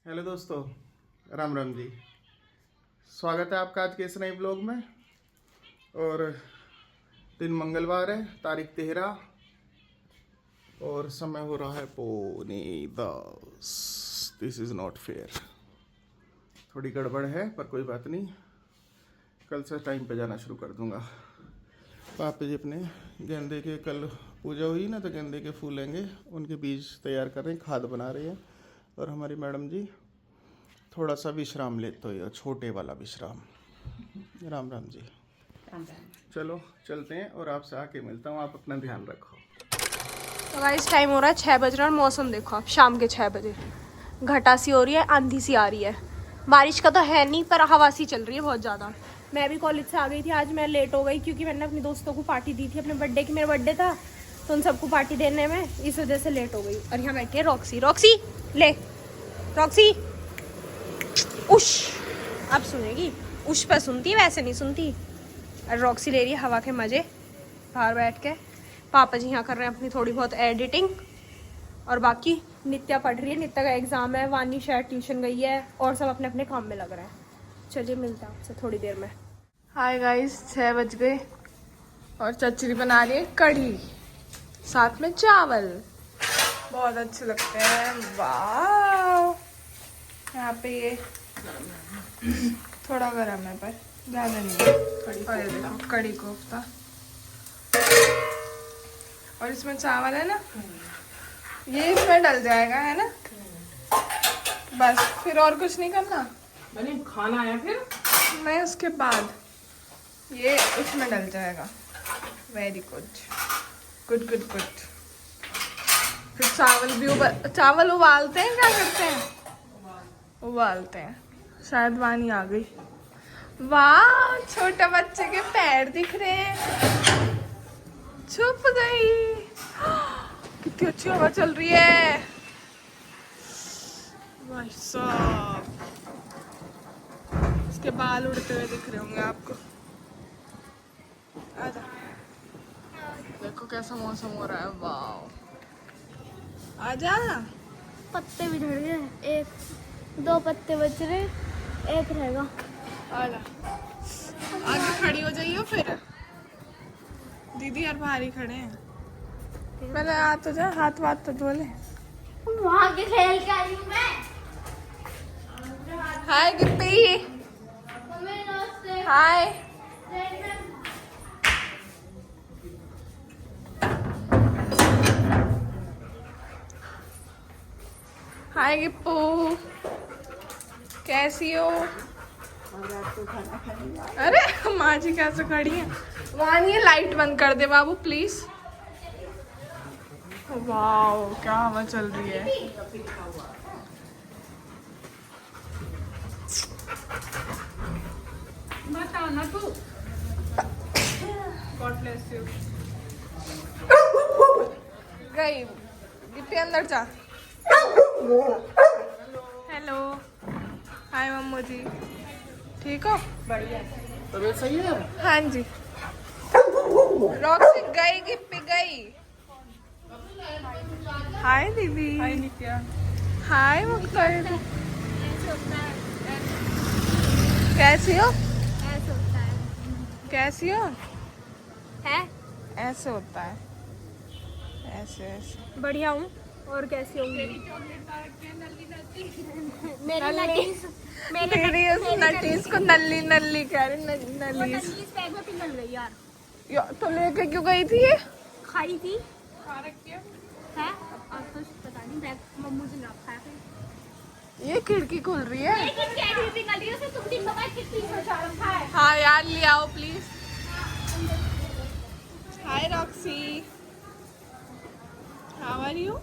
Hello दोस्तों, राम राम जी। स्वागत है आपका आज के इस नए ब्लॉग में। और दिन मंगलवार है, तारीख 13 और समय हो रहा है 9:45। This is not fair. थोड़ी गड़बड़ है पर कोई बात नहीं, कल से टाइम पे जाना शुरू कर दूंगा। पापा जी अपने गेंदे के, कल पूजा हुई ना तो गेंदे के फूल लेंगे, उनके बीज तैयार कर रहे हैं, खाद बना रहे हैं। और हमारी मैडम जी थोड़ा सा विश्राम लेते हो, छोटे वाला विश्राम। राम राम जी। राम राम। चलो चलते हैं और आपसे आके मिलता हूँ। आप अपना ध्यान रखो। तो गाइस टाइम हो रहा है 6 बज रहा है और मौसम देखो आप, शाम के 6 बजे घटा सी हो रही है, आंधी सी आ रही है। बारिश का तो है नहीं पर हवा सी चल रही है बहुत ज़्यादा। मैं भी कॉलेज से आ गई थी, आज मैं लेट हो गई क्योंकि मैंने अपने दोस्तों को पार्टी दी थी अपने बर्थडे की। मेरा बर्थडे था तो उन सबको पार्टी देने में इस वजह से लेट हो गई। और यहाँ बैठी है रॉक्सी। रॉक्सी ले, रॉक्सी उश। अब सुनेगी, उश पे सुनती है, वैसे नहीं सुनती। और रॉक्सी ले रही है हवा के मज़े बाहर बैठ के। पापा जी यहाँ कर रहे हैं अपनी थोड़ी बहुत एडिटिंग। और बाकी नित्या पढ़ रही है, नित्या का एग्ज़ाम है। वानी शायद ट्यूशन गई है और सब अपने अपने काम में लग रहे हैं। चलिए मिलते हैं आपसे थोड़ी देर में। हाय गाइस, 6 बज गए और चचरी बना रही है कढ़ी, साथ में चावल। बहुत अच्छे लगते हैं, वाह। यहाँ पे ये थोड़ा गरम है पर ज़्यादा नहीं है। और ये देखो कढ़ी कोफ्ता, और इसमें चावल है ना, ये इसमें डल जाएगा, है ना। बस फिर और कुछ नहीं करना। बनी खाना आया फिर नहीं, उसके बाद ये उसमें डल जाएगा। Very good, good good good. फिर चावल भी चावल उबालते हैं, क्या करते हैं? उबालते हैं। शायद वानी आ गई। वाह, छोटे बच्चे के पैर दिख रहे हैं। छुप गई। कितनी अच्छी हवा चल रही है भाई साहब। इसके बाल उड़ते हुए दिख रहे होंगे आपको। आजा, देखो कैसा मौसम हो रहा है, वाह। आजा, पत्ते भी झड़ गए, 1-2 पत्ते बच रहे, एक रहेगा। आजा, आगे खड़ी हो जाइए। फिर दीदी यार बाहर ही खड़े हैं। पहले आ तो जा, हाथ वाथ तो धो ले। वहाँ के खेल के आई हूँ मैं। हाय गिप्पी। हाय। हाय गिप्पू, कैसी हो? अरे माँ जी कैसे खड़ी है। वहाँ नहीं, लाइट बंद कर दे बाबू प्लीज। वाह, क्या हवा चल रही है। बता ना तू। God bless you. गई गिप्पी, अंदर जा। हेलो, हाय मम्मू जी, ठीक हो? तबीयत सही है? हाँ जी। रॉक्सी गई, गिप्पी गई। हाय दीदी। हाय नित्या। हाय मुक्तार, कैसी हो? ऐसे होता है। कैसी हो? है? ऐसे होता है, ऐसे ऐसे। बढ़िया हूँ, और कैसी होंगी? मेरे नलीज, तेरी उस नटीज को नल्ली नल्ली कह रही, नलीज। नलीज बैग में पिघल गई यार। तो लेके क्यों गई थी ये? खाई थी है, और कुछ पता नहीं, बैग मम्मू जी ने रखा है। ये खिड़की खुल रही है। लेकिन क्या ही पिघल रही है, उसे तुम दिन में कितनी सोचा रखा है। हाँ यार, ले आओ please. Hi Roxy, how are you?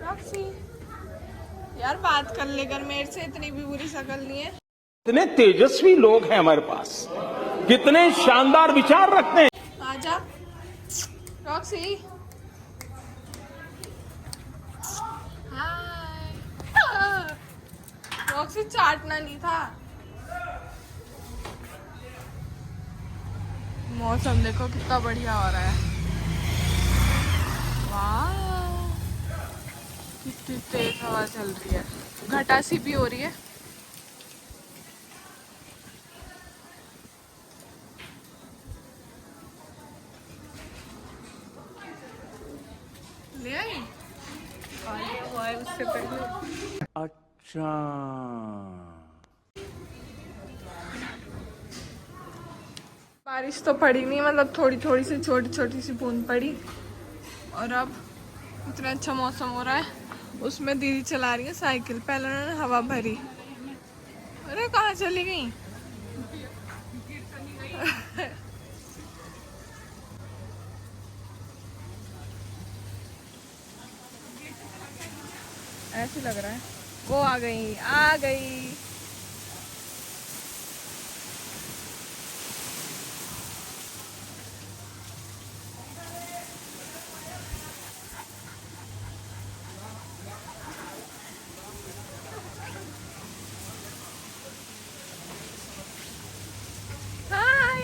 Roxy यार बात कर ले कर मेरे से, इतनी भी बुरी शक्ल नहीं है। कितने तेजस्वी लोग हैं हमारे पास, कितने शानदार विचार रखते हैं। आजा रॉक्सी। हाय। रॉक्सी चाटना नहीं था। मौसम देखो कितना बढ़िया हो रहा है, वाह। कितनी तेज हवा चल रही है, घटा सी भी हो रही है। ले आई हुआ है उससे पहले। अच्छा, बारिश तो पड़ी नहीं, मतलब थोड़ी थोड़ी सी छोटी छोटी सी बूंद पड़ी। और अब इतना अच्छा मौसम हो रहा है, उसमें दीदी चला रही है साइकिल। पहले उन्होंने हवा भरी। अरे कहाँ चली गई? ऐसे लग रहा है वो आ गई, आ गई। हाय,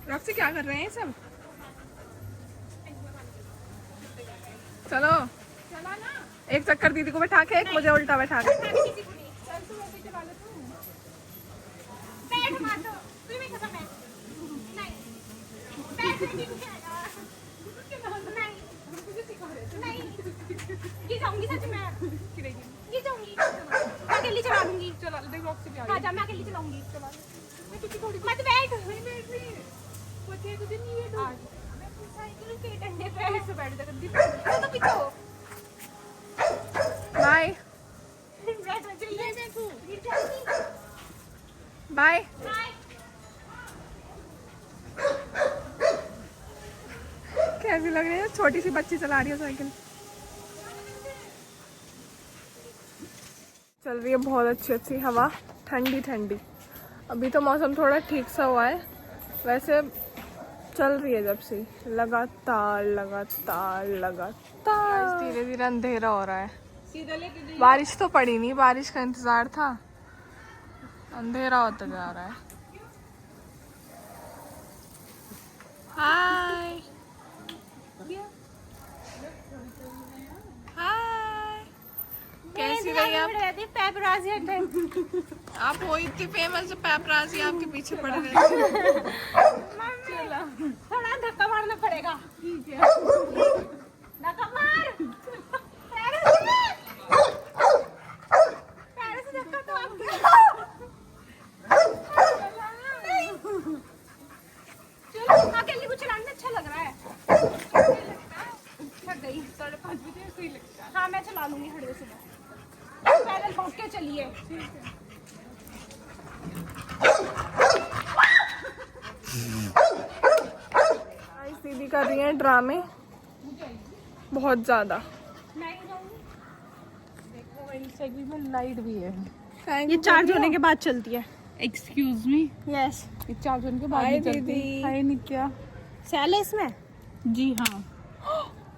रक्सी क्या कर रहे हैं ये सब? चलो एक चक्कर दीदी को बैठा के, एक मुझे उल्टा बैठा के। अकेली चला लूंगी। चलो देखो रक्सी भी आ आजा, मैं अकेली चलाऊंगी। मत बैठ। साइकिल के डंडे पे ऐसे बैठ जा, गद्दी पे तो पीछे हो। बाय बैठ, जल्दी बैठू, गिर जाएगी। बाय। कैसी लग रही है? छोटी सी बच्ची चला रही है साइकिल। चल रही है बहुत अच्छी अच्छी हवा, ठंडी ठंडी। अभी तो मौसम थोड़ा ठीक सा हुआ है, वैसे चल रही है जब से लगातार लगातार लगातार। धीरे धीरे अंधेरा हो रहा है। बारिश तो पड़ी नहीं, बारिश का इंतजार था, अंधेरा होता जा रहा है। हाय हाय, कैसी रही आप? आप वो इतनी फेमस पैपराजी आपके पीछे पड़े रहते हैं। थोड़ा धक्का मारना पड़ेगा। धक्का मार। पैर से धक्का तो चलो, अकेले को चलाने अच्छा लग रहा है। थक गई, 5:30 बजे सही लगता है। हाँ मैं चला लूंगी हड़े सुबह। पहले लौट के चलिए। दीदी कर रही है ड्रामे बहुत ज्यादा। लाइट भी है। ये चार्ज होने के बाद चलती है। एक्सक्यूज मी, यस, ये चार्ज होने के बाद हाय ही चलती दीदी। है। हाय नित्या। सेल है इसमें। जी हाँ।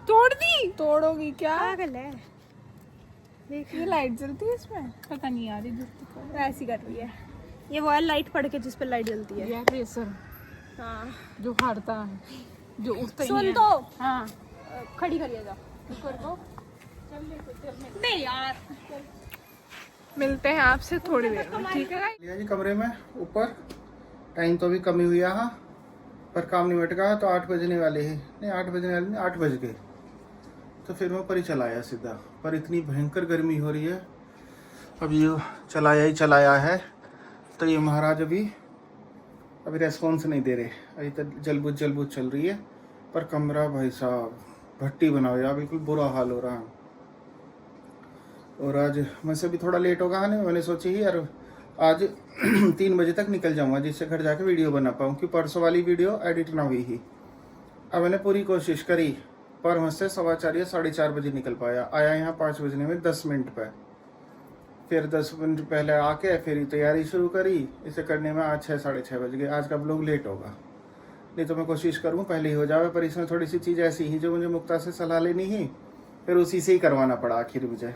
तोड़ दी? तोड़ोगी क्या? पागल है। ये लाइट जलती है इसमें? पता नहीं यार, ये ऐसी कर रही है। ये वो है लाइट पड़ के जिस पे लाइट जलती है। यार रेसर हाँ जो हारता है, जो उठता ही सुन है। तो, हाँ खड़ी करिएगा। नहीं यार, मिलते हैं आपसे थोड़ी देर में, ठीक है? लिया जी कमरे में ऊपर। टाइम तो अभी कमी हुई है, पर काम नहीं मटका। तो 8 बजने वाले हैं, नहीं 8 बजने वाले नहीं, 8 बज गए। तो फिर मैं ऊपर ही चलाया सीधा, पर इतनी भयंकर गर्मी हो रही है। अब ये चलाया है, तो ये महाराज अभी रेस्पॉन्स नहीं दे रहे। अभी तक जलबुझ चल रही है। पर कमरा भाई साहब भट्टी बना हुआ, बिल्कुल बुरा हाल हो रहा है। और आज मैं से भी थोड़ा लेट होगा ना, मैंने सोची ही यार आज 3 बजे तक निकल जाऊंगा, जिससे घर जाके वीडियो बना पाऊँ, कि परसों वाली वीडियो एडिट ना हुई ही। अब मैंने पूरी कोशिश करी, पर मुझसे 4:15 या 4:30 बजे निकल पाया। आया यहाँ 5 बजने में 10 मिनट पे। फिर 10 मिनट पहले आके फिर तैयारी शुरू करी। इसे करने में आज 6 साढ़े 6 बज गए। आज का ब्लॉग लेट होगा। नहीं तो मैं कोशिश करूँ पहले ही हो जावे, पर इसमें थोड़ी सी चीज़ ऐसी ही जो मुझे मुक्ता से सलाह लेनी ही, फिर उसी से ही करवाना पड़ा आखिर मुझे।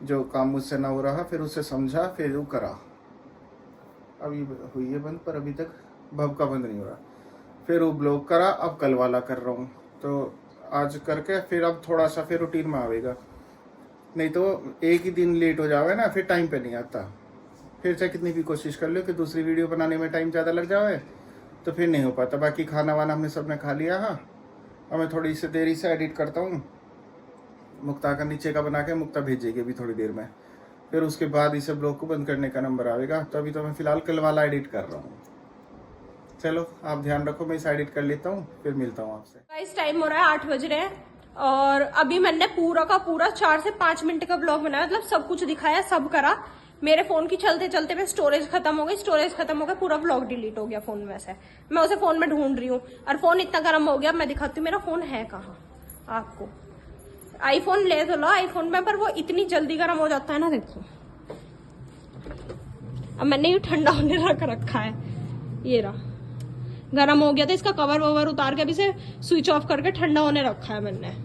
जो काम मुझसे ना हो रहा फिर उसे समझा, फिर वो करा। अभी हुई है बंद, पर अभी तक भव का बंद नहीं हो रहा। फिर वो ब्लॉक करा, अब कल वाला कर रहा हूँ। तो आज करके फिर अब थोड़ा सा फिर रूटीन में आवेगा, नहीं तो एक ही दिन लेट हो जावे ना, फिर टाइम पे नहीं आता। फिर चाहे कितनी भी कोशिश कर लो कि दूसरी वीडियो बनाने में टाइम ज़्यादा लग जावे तो फिर नहीं हो पाता। बाकी खाना वाना हमने सबने खा लिया। हाँ, अब मैं थोड़ी सी देरी से एडिट करता हूँ। मुक्ता का नीचे का बना के मुक्ता भेजेगी अभी थोड़ी देर में, फिर उसके बाद इसे ब्लॉग को बंद करने का नंबर आएगा। तो अभी तो मैं फिलहाल कल वाला एडिट कर रहा हूँ। चलो आप ध्यान रखो, मैं इसे एडिट कर लेता हूँ, फिर मिलता हूँ आपसे। गाइस टाइम हो रहा है 8 बज रहे हैं और अभी मैंने पूरा का पूरा 4 से 5 मिनट का ब्लॉग बनाया, मतलब सब कुछ दिखाया, सब करा। मेरे फोन की चलते चलते में स्टोरेज खत्म हो गई, पूरा ब्लॉग डिलीट हो गया फोन में से। मैं उसे फोन में ढूंढ रही हूँ और फोन इतना गर्म हो गया। मैं दिखाती हूँ मेरा फोन है कहाँ आपको। आईफोन ले तो लो आईफोन में, पर वो इतनी जल्दी गर्म हो जाता है ना। देखो अब मैंने ये ठंडा होने रख रखा है, ये रहा गर्म हो गया था। इसका कवर ववर उतार के अभी से स्विच ऑफ करके ठंडा होने रखा है मैंने।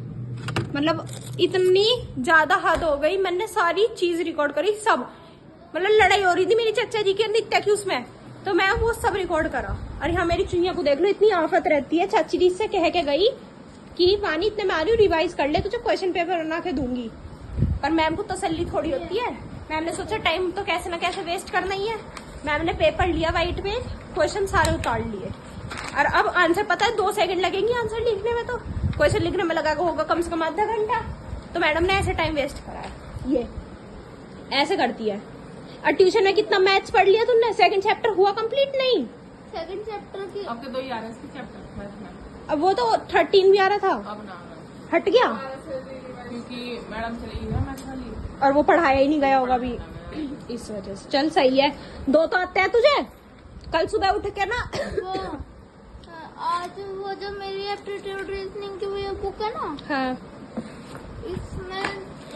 मतलब इतनी ज्यादा हद हो गई, मैंने सारी चीज रिकॉर्ड करी सब। मतलब लड़ाई हो रही थी मेरी चाचा जी की नित्या की उसमें, तो मैं वो सब रिकॉर्ड करा। और यहाँ मेरी चुनिया को देख लो, इतनी आफत रहती है। चाची जी से कह के गई कि वानी इतने में आ रही हूँ, रिवाइज कर ले, तुझे क्वेश्चन पेपर बना के दूंगी। पर मैम को तसल्ली थोड़ी होती है। मैम ने सोचा टाइम तो कैसे ना कैसे वेस्ट करना ही है। मैम ने पेपर लिया व्हाइट पे, क्वेश्चन सारे उतार लिए और अब आंसर पता है 2 सेकंड लगेंगे आंसर लिखने में। तो क्वेश्चन लिखने में लगा होगा कम से कम आधा घंटा। तो मैडम ने ऐसे टाइम वेस्ट करा है, ये ऐसे करती है। और ट्यूशन में कितना मैथ्स पढ़ लिया तुमने? 2nd चैप्टर हुआ कंप्लीट नहीं? 2nd चैप्टर की आपके 2 ही आ रहे हैं चैप्टर। अब वो तो 13 भी आ रहा था, अब ना हट गया क्योंकि मैडम चली गई ना मैथ्स वाली, और वो पढ़ाया ही नहीं गया होगा अभी इस वजह से। चल सही है, 2 तो आते हैं तुझे। कल सुबह उठ के ना वो आज वो जो मेरी एप्टीट्यूड रीजनिंग की वो बुक है ना, हाँ इसमें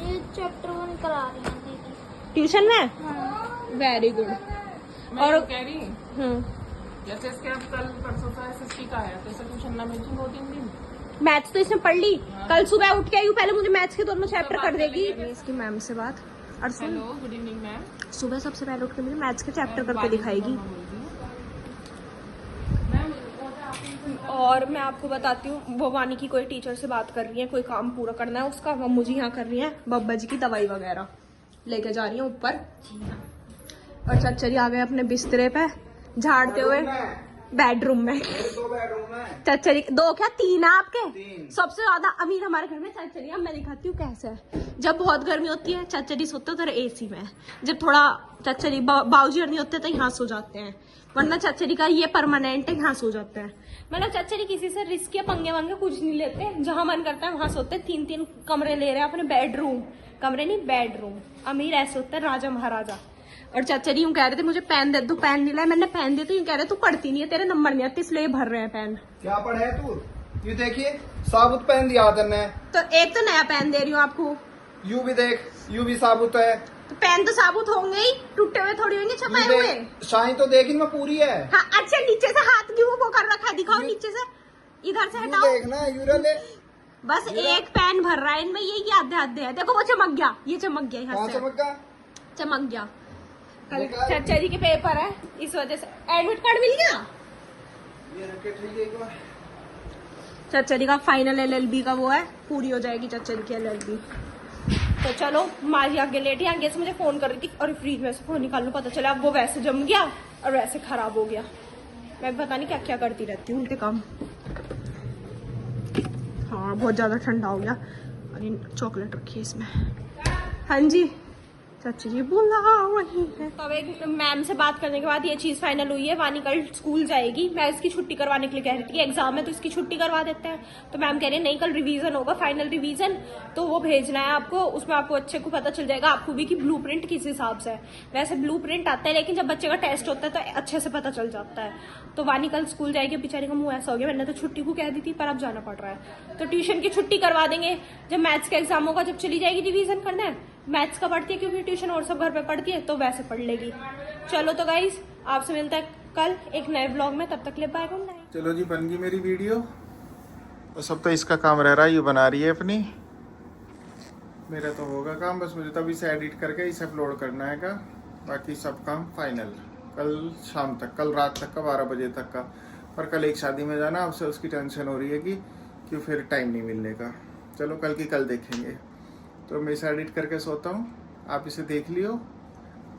ये चैप्टर 1 करा रही हैं दीदी। ट्यूशन में हाँ। Very good. मैं और ये कह रही जैसे इसके अब कल परसों का एसएसटी का है, तो इसे ट्यूशन ना मिलती 2-3 दिन। मैथ्स तो इसने पढ़ ली, कल सुबह उठ के आई हूँ, पहले मुझे मैथ्स के दोनों चैप्टर कर देगी। इसकी मैम से बात। और सुन, हेलो गुड इवनिंग मैम। सुबह सबसे पहले उठ के मुझे मैथ्स के चैप्टर करके दिखाएगी। और मैं आपको बताती हूँ, वो वानी की कोई टीचर से बात कर रही है, कोई काम पूरा करना है उसका। वो मुझे यहाँ कर रही है, बब्बा जी की दवाई वगैरह लेके जा रही है ऊपर। और चाचा जी आ गए अपने बिस्तरे पे झाड़ते हुए बेडरूम में। 2 बेडरूम है चाचा जी 2 क्या 3 है आपके? सबसे ज्यादा अमीर हमारे घर में चाचा जी। अब मैं दिखाती हूँ कैसे है। जब बहुत गर्मी होती है चाचा जी सोते तो एसी में, जब थोड़ा चाचा जी बाबूजी नहीं होते तो यहाँ सो जाते हैं, वरना चाचा जी का ये परमानेंट है, यहाँ सो जाते हैं। मतलब चाचा जी किसी से रिस्क या पंगे वंगे कुछ नहीं लेते, जहां मन करता है वहां सोते। 3-3 कमरे ले रहे हैं अपने, बेडरूम, कमरे नहीं बेडरूम। अमीर ऐसे होता है, राजा महाराजा। और चाचा जी यूं कह रहे थे मुझे पेन दे दो, पेन नहीं लाए। मैंने पेन दिया तो यूं कह रहे तू पढ़ती नहीं है, तेरे नंबर नहीं आते इसलिए भर रहे हैं पेन। क्या पढ़े तू? ये देखिए साबुत पेन दिया तने। तो एक तो नया पेन दे रही हूँ आपको। यू भी देख, यू भी साबुत है। तो पेन तो साबुत होंगे ही, टूटे हुए थोड़ी होंगे छपाए हुए। शाइन तो देख इनमें पूरी है। हाँ अच्छा, नीचे से हाथ क्यों वो कर रखा है? दिखाओ नीचे से, इधर से हटाओ। देखना यूरा ले। बस एक पेन भर रहा है इनमें, ये आधे है। देखो वो चमक गया, ये चमक गया यहाँ से, चमक गया। कल चाचा जी के पेपर है, इस वजह से। एडमिट कार्ड मिल गया? ये रख के ठीक है एक बार। चाचा जी का फाइनल LLB का वो है, पूरी हो जाएगी चाचा जी की LLB। तो चलो माजी आगे लेटी, आगे से मुझे फोन कर रही थी और फ्रिज में से फोन निकाल लो, पता चला अब वो वैसे जम गया और वैसे खराब हो गया। मैं पता नहीं क्या क्या करती रहती हूँ उनके काम। हाँ बहुत ज्यादा ठंडा हो गया और चॉकलेट रखी है इसमें। हाँ जी चाची जी बोला वही है। तो अब एक मैम से बात करने के बाद ये चीज फाइनल हुई है, वानी कल स्कूल जाएगी। मैं इसकी छुट्टी करवाने के लिए कह रही थी, एग्जाम है तो इसकी छुट्टी करवा देते हैं। तो मैम कह रही है नहीं कल रिवीजन होगा, फाइनल रिवीजन, तो वो भेजना है आपको, उसमें आपको अच्छे को पता चल जाएगा आपको भी कि ब्लूप्रिंट किस हिसाब से है। वैसे ब्लूप्रिंट आता है लेकिन जब बच्चे का टेस्ट होता है तो अच्छे से पता चल जाता है। तो वानी कल स्कूल जाएगी, बेचारी का मुंह ऐसा हो गया, मैंने तो छुट्टी को कह दी थी पर अब जाना पड़ रहा है। तो ट्यूशन की छुट्टी करवा देंगे, जब मैथ्स का एग्जाम होगा जब चली जाएगी रिवीजन करना है। मैथ्स का पढ़ती है क्योंकि ट्यूशन और सब घर पे पढ़ती है तो वैसे पढ़ लेगी। चलो तो गाइज आपसे मिलता है कल एक नए ब्लॉग में, तब तक के लिए बाय, गुड नाइट। चलो जी, बन गई मेरी वीडियो। बस अब तो इसका काम रह रहा है, ये बना रही है अपनी। मेरा तो होगा काम, बस मुझे तभी से एडिट करके इसे अपलोड करना है का। बाकी सब काम फाइनल कल शाम तक, कल रात तक का, 12 बजे तक का। पर कल एक शादी में जाना, उससे उसकी टेंशन हो रही है कि फिर टाइम नहीं मिलने का। चलो कल की कल देखेंगे। तो मैं इसे एडिट करके सोता हूँ, आप इसे देख लियो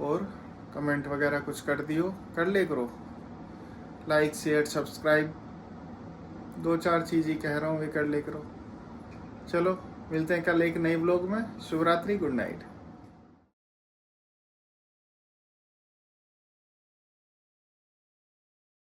और कमेंट वगैरह कुछ कर दियो, कर ले करो। लाइक शेयर सब्सक्राइब 2-4 चीज़ ही कह रहा हूँ, वे कर ले करो। चलो मिलते हैं कल एक नए ब्लॉग में। शुभ रात्रि, गुड नाइट।